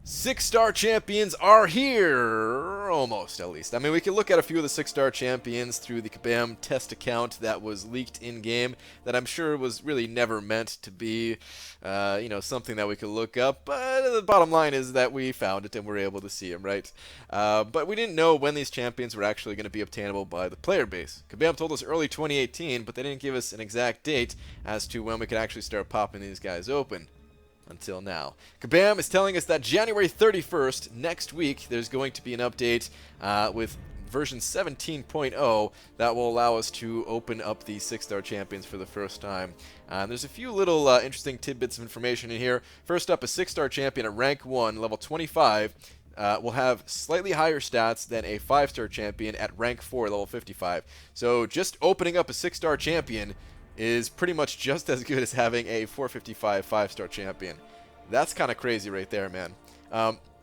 6-star champions are here! Almost, at least. I mean, we can look at a few of the 6-star champions through the Kabam test account that was leaked in-game that I'm sure was really never meant to be, something that we could look up. But the bottom line is that we found it and we're able to see them, right? But we didn't know when these champions were actually going to be obtainable by the player base. Kabam told us early 2018, but they didn't give us an exact date as to when we could actually start popping these guys open. Until now. Kabam is telling us that January 31st, next week, there's going to be an update with version 17.0 that will allow us to open up the 6-star champions for the first time. There's a few little interesting tidbits of information in here. First up, a 6-star champion at rank 1, level 25, will have slightly higher stats than a 5-star champion at rank 4, level 55. So just opening up a 6-star champion is pretty much just as good as having a 455 5-star champion. That's kind of crazy right there, man.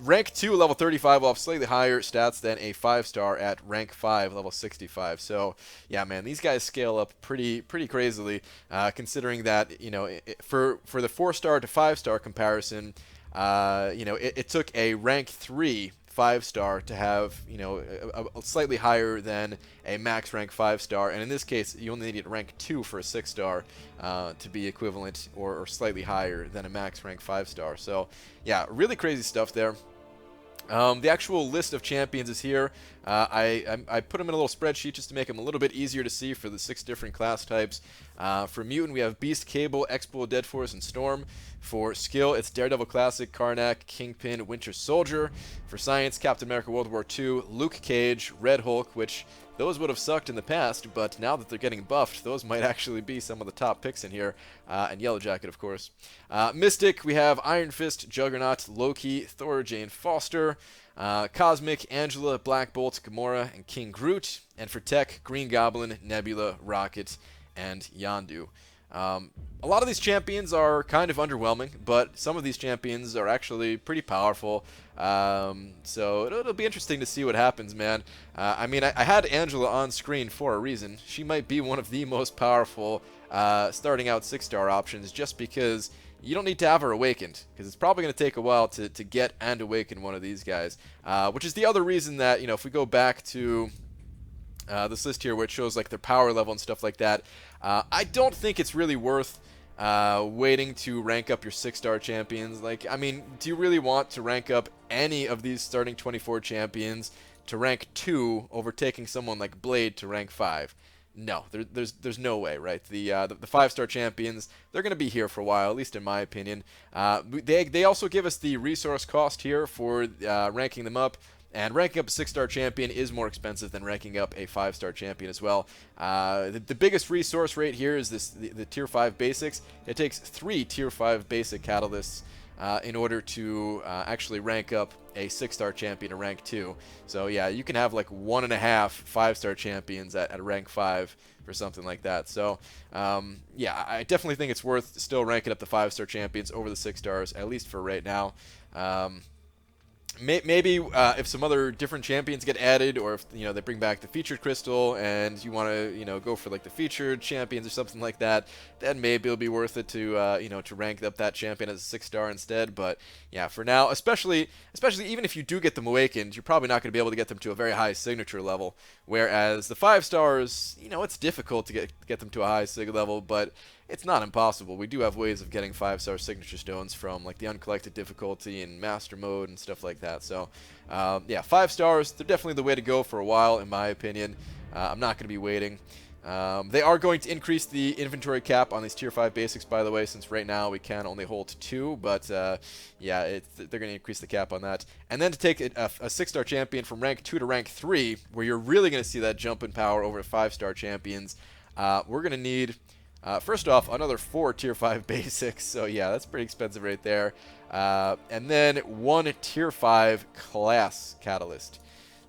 Rank 2, level 35, will have slightly higher stats than a 5-star at rank 5, level 65. So, yeah, man, these guys scale up pretty crazily, considering that, for the 4-star to 5-star comparison, it took a rank 3 5-star to have, a slightly higher than a max rank 5-star, and in this case, you only need rank 2 for a 6-star to be equivalent or slightly higher than a max rank 5-star. So, yeah, really crazy stuff there. The actual list of champions is here. I put them in a little spreadsheet just to make them a little bit easier to see for the 6 different class types. For Mutant, we have Beast, Cable, X-Bull, Dead Force, and Storm. For Skill, it's Daredevil Classic, Karnak, Kingpin, Winter Soldier. For Science, Captain America World War II, Luke Cage, Red Hulk, which those would have sucked in the past, but now that they're getting buffed, those might actually be some of the top picks in here. And Yellow Jacket, of course. Mystic, we have Iron Fist, Juggernaut, Loki, Thor, Jane Foster, Cosmic, Angela, Black Bolt, Gamora, and King Groot. And for Tech, Green Goblin, Nebula, Rocket, and Yondu. A lot of these champions are kind of underwhelming, but some of these champions are actually pretty powerful. So it'll be interesting to see what happens, man. I had Angela on screen for a reason. She might be one of the most powerful starting out 6-star options just because you don't need to have her awakened, because it's probably going to take a while to get and awaken one of these guys. Which is the other reason that, if we go back to this list here where it shows like their power level and stuff like that, I don't think it's really worth waiting to rank up your 6-star champions. Do you really want to rank up any of these starting 24 champions to rank 2 over taking someone like Blade to rank 5? No, there's no way, right? The 5-star champions, they're going to be here for a while, at least in my opinion. They also give us the resource cost here for ranking them up. And ranking up a 6-star champion is more expensive than ranking up a 5-star champion as well. The biggest resource rate here is the Tier 5 basics. It takes 3 Tier 5 basic catalysts in order to actually rank up a 6-star champion to rank 2. So yeah, you can have like 1.5 5-star champions at rank 5 for something like that. So yeah, I definitely think it's worth still ranking up the 5-star champions over the 6-stars, at least for right now. Maybe if some other different champions get added, or if they bring back the featured crystal and you want to go for like the featured champions or something like that, then maybe it'll be worth it to to rank up that champion as a 6-star instead. But yeah, for now, especially even if you do get them awakened, you're probably not going to be able to get them to a very high signature level. Whereas the 5-stars, it's difficult to get them to a high sig level, but it's not impossible. We do have ways of getting 5-star signature stones from like the uncollected difficulty and master mode and stuff like that. So yeah, 5-stars, they're definitely the way to go for a while, in my opinion. I'm not going to be waiting. They are going to increase the inventory cap on these Tier 5 basics, by the way, since right now we can only hold 2, but yeah, they're going to increase the cap on that. And then to take a 6-star champion from rank 2 to rank 3, where you're really going to see that jump in power over 5-star champions, we're going to need... first off, another 4 Tier 5 basics, so yeah, that's pretty expensive right there. And then 1 Tier 5 class catalyst.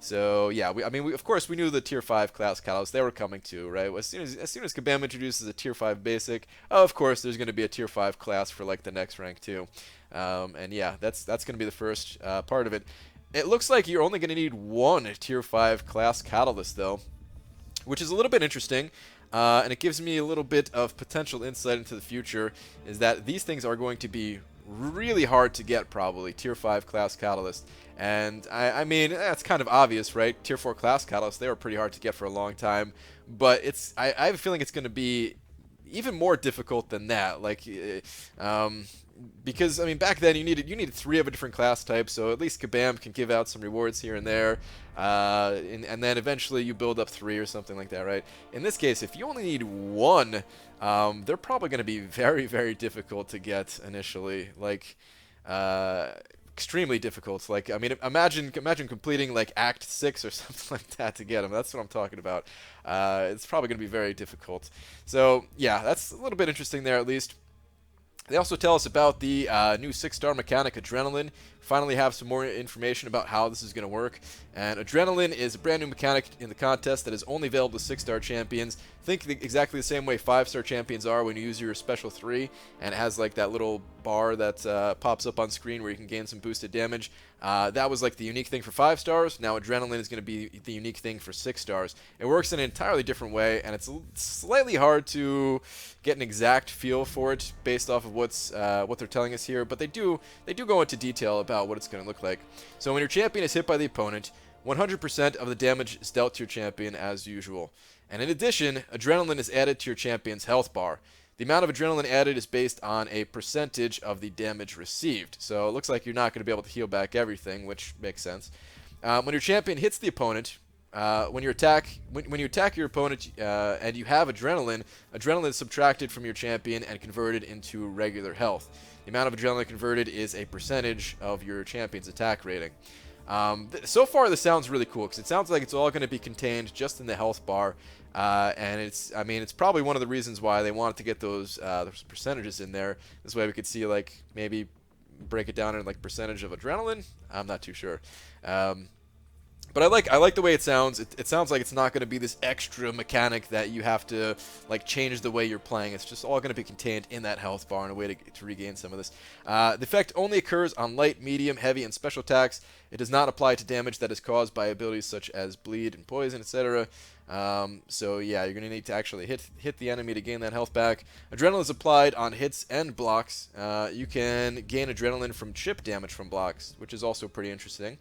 So yeah, of course we knew the Tier 5 class catalysts, they were coming too, right? As soon as Kabam introduces a Tier 5 basic, of course there's going to be a Tier 5 class for like the next rank too. And yeah, that's going to be the first part of it. It looks like you're only going to need 1 Tier 5 class catalyst though, which is a little bit interesting. And it gives me a little bit of potential insight into the future, is that these things are going to be really hard to get, probably, Tier 5 class Catalyst. And, I mean, that's kind of obvious, right? Tier 4 class Catalyst, they were pretty hard to get for a long time. But I have a feeling it's going to be even more difficult than that. Like, because I mean, back then you needed 3 of a different class type, so at least Kabam can give out some rewards here and there, and then eventually you build up 3 or something like that, right? In this case, if you only need 1, they're probably going to be very, very difficult to get initially, like extremely difficult. Like, I mean, imagine completing like Act 6 or something like that to get them. That's what I'm talking about. It's probably going to be very difficult. So yeah, that's a little bit interesting there at least. They also tell us about the new 6-star mechanic, Adrenaline. Finally have some more information about how this is going to work. And Adrenaline is a brand new mechanic in the contest that is only available to 6-star champions. Think exactly the same way 5-star champions are when you use your special 3, and it has like that little bar that pops up on screen where you can gain some boosted damage. That was like the unique thing for 5 stars. Now Adrenaline is going to be the unique thing for 6 stars. It works in an entirely different way, and it's slightly hard to get an exact feel for it based off of what they're telling us here. But they do go into detail about what it's going to look like. So when your champion is hit by the opponent, 100% of the damage is dealt to your champion as usual. And in addition, Adrenaline is added to your champion's health bar. The amount of Adrenaline added is based on a percentage of the damage received. So it looks like you're not going to be able to heal back everything, which makes sense. When your champion hits the opponent, when you attack your opponent and you have Adrenaline, Adrenaline is subtracted from your champion and converted into regular health. The amount of Adrenaline converted is a percentage of your champion's attack rating. So far, this sounds really cool because it sounds like it's all going to be contained just in the health bar. And it's probably one of the reasons why they wanted to get those percentages in there. This way we could see, like, maybe break it down in like percentage of Adrenaline. I'm not too sure. But I like the way it sounds. It sounds like it's not going to be this extra mechanic that you have to like change the way you're playing. It's just all going to be contained in that health bar in a way to regain some of this. The effect only occurs on light, medium, heavy, and special attacks. It does not apply to damage that is caused by abilities such as bleed and poison, etc. So yeah, you're going to need to actually hit the enemy to gain that health back. Adrenaline is applied on hits and blocks. You can gain Adrenaline from chip damage from blocks, which is also pretty interesting.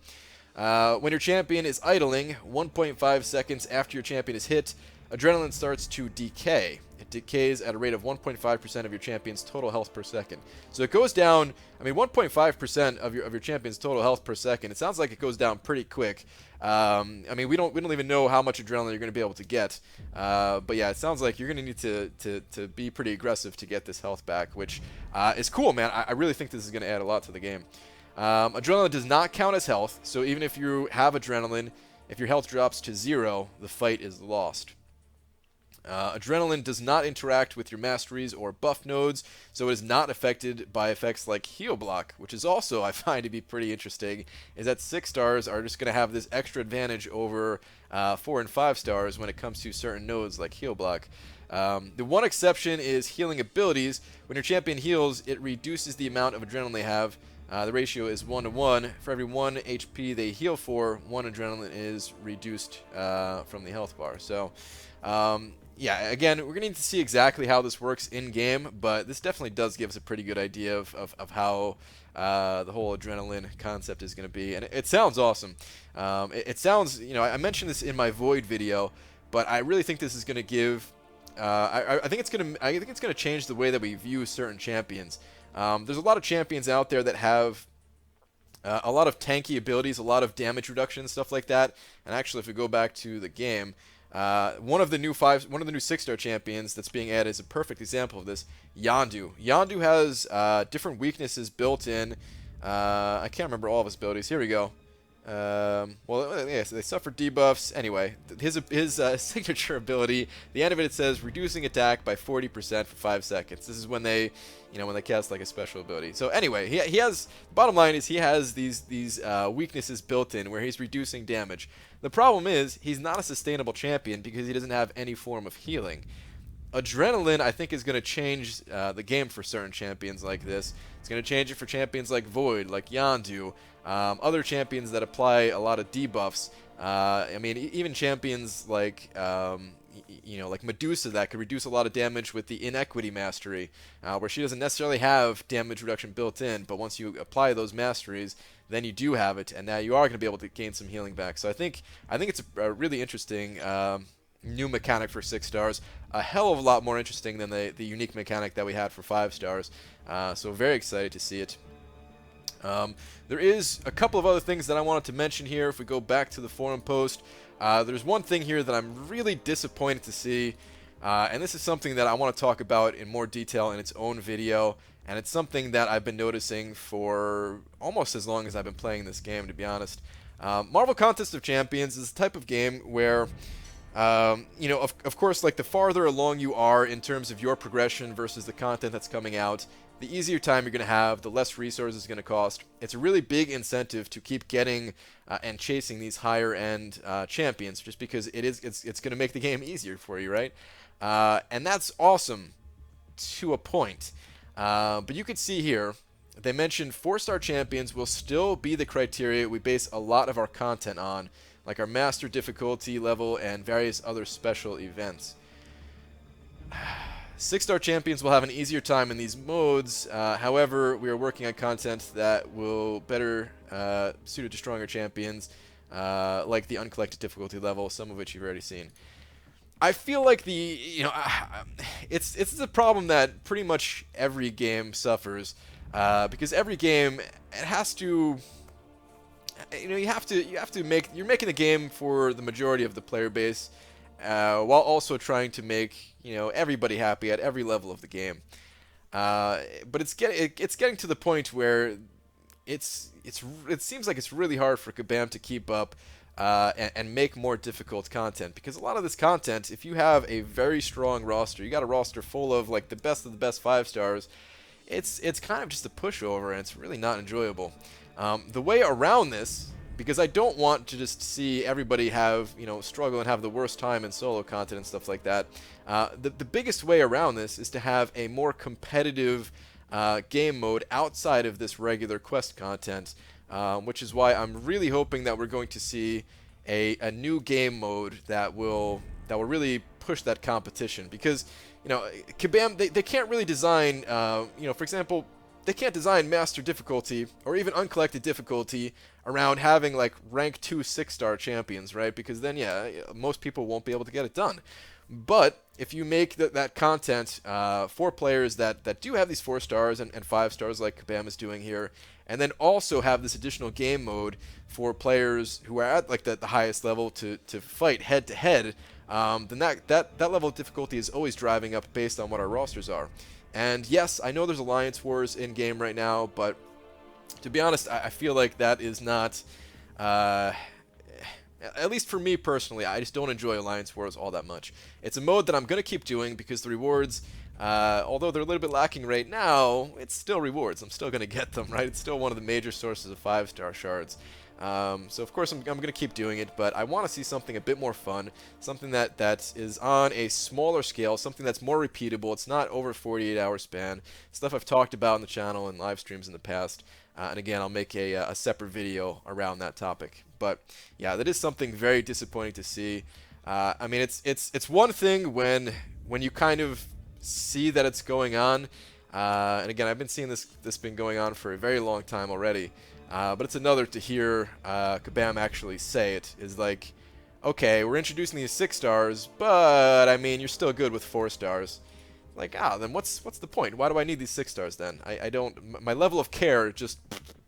When your champion is idling, 1.5 seconds after your champion is hit, Adrenaline starts to decay. It decays at a rate of 1.5% of your champion's total health per second. So it goes down, I mean, 1.5% of your champion's total health per second. It sounds like it goes down pretty quick. I mean, we don't even know how much Adrenaline you're going to be able to get. But yeah, it sounds like you're going to need to be pretty aggressive to get this health back, which is cool, man. I really think this is going to add a lot to the game. Adrenaline does not count as health, so even if you have Adrenaline, if your health drops to 0, the fight is lost. Adrenaline does not interact with your masteries or buff nodes, so it is not affected by effects like heal block, which is also, I find, to be pretty interesting, is that 6 stars are just going to have this extra advantage over 4 and 5 stars when it comes to certain nodes like heal block. The one exception is healing abilities. When your champion heals, it reduces the amount of Adrenaline they have. The ratio is 1-to-1. For every 1 HP they heal for, 1 Adrenaline is reduced from the health bar. So, yeah, again, we're going to need to see exactly how this works in-game, but this definitely does give us a pretty good idea of how the whole Adrenaline concept is going to be. And it sounds awesome. It sounds, you know, I mentioned this in my Void video, but I really think this is going to give... I think it's going to change the way that we view certain champions. There's a lot of champions out there that have a lot of tanky abilities, a lot of damage reduction, stuff like that. And actually, if we go back to the game, one of the new 6-star champions that's being added is a perfect example of this. Yondu. Yondu has different weaknesses built in. I can't remember all of his abilities. Here we go. Well, yeah, so they suffer debuffs. Anyway, his signature ability, the end of it says reducing attack by 40% for 5 seconds. This is when they, when they cast like a special ability. So anyway, he has, bottom line is he has these weaknesses built in where he's reducing damage. The problem is he's not a sustainable champion because he doesn't have any form of healing. Adrenaline, I think, is going to change the game for certain champions like this. It's going to change it for champions like Void, like Yondu, other champions that apply a lot of debuffs. I mean, even champions like, like Medusa that could reduce a lot of damage with the Inequity Mastery, where she doesn't necessarily have damage reduction built in, but once you apply those masteries, then you do have it, and now you are going to be able to gain some healing back. So I think it's a really interesting new mechanic for 6 stars, a hell of a lot more interesting than the unique mechanic that we had for 5 stars. So very excited to see it. There is a couple of other things that I wanted to mention here. If we go back to the forum post, there's one thing here that I'm really disappointed to see, and this is something that I want to talk about in more detail in its own video, and it's something that I've been noticing for almost as long as I've been playing this game, to be honest. Marvel Contest of Champions is the type of game where of course, like the farther along you are in terms of your progression versus the content that's coming out, the easier time you're going to have, the less resources it's going to cost. It's a really big incentive to keep getting and chasing these higher end champions, just because it's going to make the game easier for you, right? And that's awesome to a point. But you can see here, they mentioned 4-star champions will still be the criteria we base a lot of our content on, like our master difficulty level and various other special events. 6-star champions will have an easier time in these modes. However, we are working on content that will better suit to stronger champions, like the uncollected difficulty level, some of which you've already seen. I feel like it's a problem that pretty much every game suffers, because every game, it has to. You have to you're making the game for the majority of the player base, while also trying to make everybody happy at every level of the game. But it's getting to the point where it seems like it's really hard for Kabam to keep up and make more difficult content, because a lot of this content, if you have a very strong roster, you got a roster full of like the best of the best 5 stars, it's kind of just a pushover, and it's really not enjoyable. The way around this, because I don't want to just see everybody have, struggle and have the worst time in solo content and stuff like that, the biggest way around this is to have a more competitive game mode outside of this regular quest content, which is why I'm really hoping that we're going to see a new game mode that will really push that competition, because, Kabam, they can't really design, for example, they can't design master difficulty or even uncollected difficulty around having like rank 2 6-star champions, right? Because then, most people won't be able to get it done. But if you make that content for players that do have these 4 stars and 5 stars like Kabam is doing here, and then also have this additional game mode for players who are at like the highest level to fight head to head, then that level of difficulty is always driving up based on what our rosters are. And yes, I know there's Alliance Wars in-game right now, but to be honest, I feel like that is not, at least for me personally, I just don't enjoy Alliance Wars all that much. It's a mode that I'm going to keep doing because the rewards, although they're a little bit lacking right now, it's still rewards. I'm still going to get them, right? It's still one of the major sources of 5-star shards. So of course I'm going to keep doing it, but I want to see something a bit more fun, something that is on a smaller scale, something that's more repeatable. It's not over 48-hour span, stuff I've talked about on the channel and live streams in the past, and again, I'll make a separate video around that topic. But yeah, that is something very disappointing to see. I mean, it's one thing when you kind of see that it's going on, and again, I've been seeing this been going on for a very long time already. But it's another to hear Kabam actually say it, is like, okay, we're introducing these 6 stars, but I mean, you're still good with 4 stars. Like, then what's the point? Why do I need these 6 stars then? I don't, my level of care just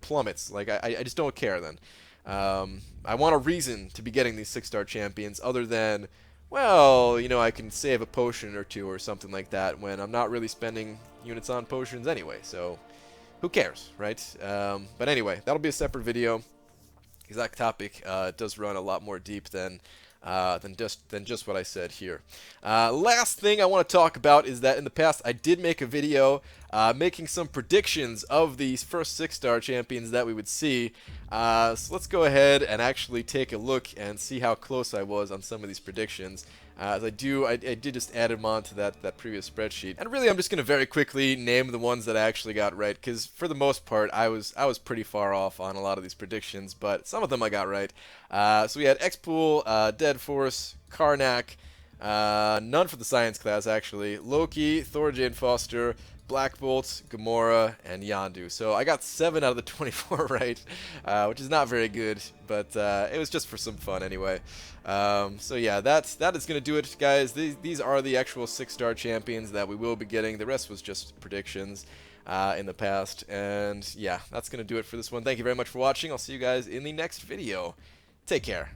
plummets. Like, I just don't care then. I want a reason to be getting these 6-star champions other than, well, I can save a potion or 2 or something like that when I'm not really spending units on potions anyway, so who cares, right? But anyway, that'll be a separate video, because that topic does run a lot more deep than just what I said here. Last thing I want to talk about is that in the past I did make a video making some predictions of these first 6-star champions that we would see. So let's go ahead and actually take a look and see how close I was on some of these predictions. As I did just add them on to that previous spreadsheet. And really, I'm just going to very quickly name the ones that I actually got right, because for the most part, I was pretty far off on a lot of these predictions, but some of them I got right. So we had X-Pool, Dead Force, Karnak, None for the science class, actually. Loki, Thor Jane Foster, Black Bolt, Gamora, and Yondu. So I got 7 out of the 24 right, which is not very good, but it was just for some fun anyway. So yeah, that is going to do it, guys. These are the actual 6-star champions that we will be getting. The rest was just predictions in the past. And yeah, that's going to do it for this one. Thank you very much for watching. I'll see you guys in the next video. Take care.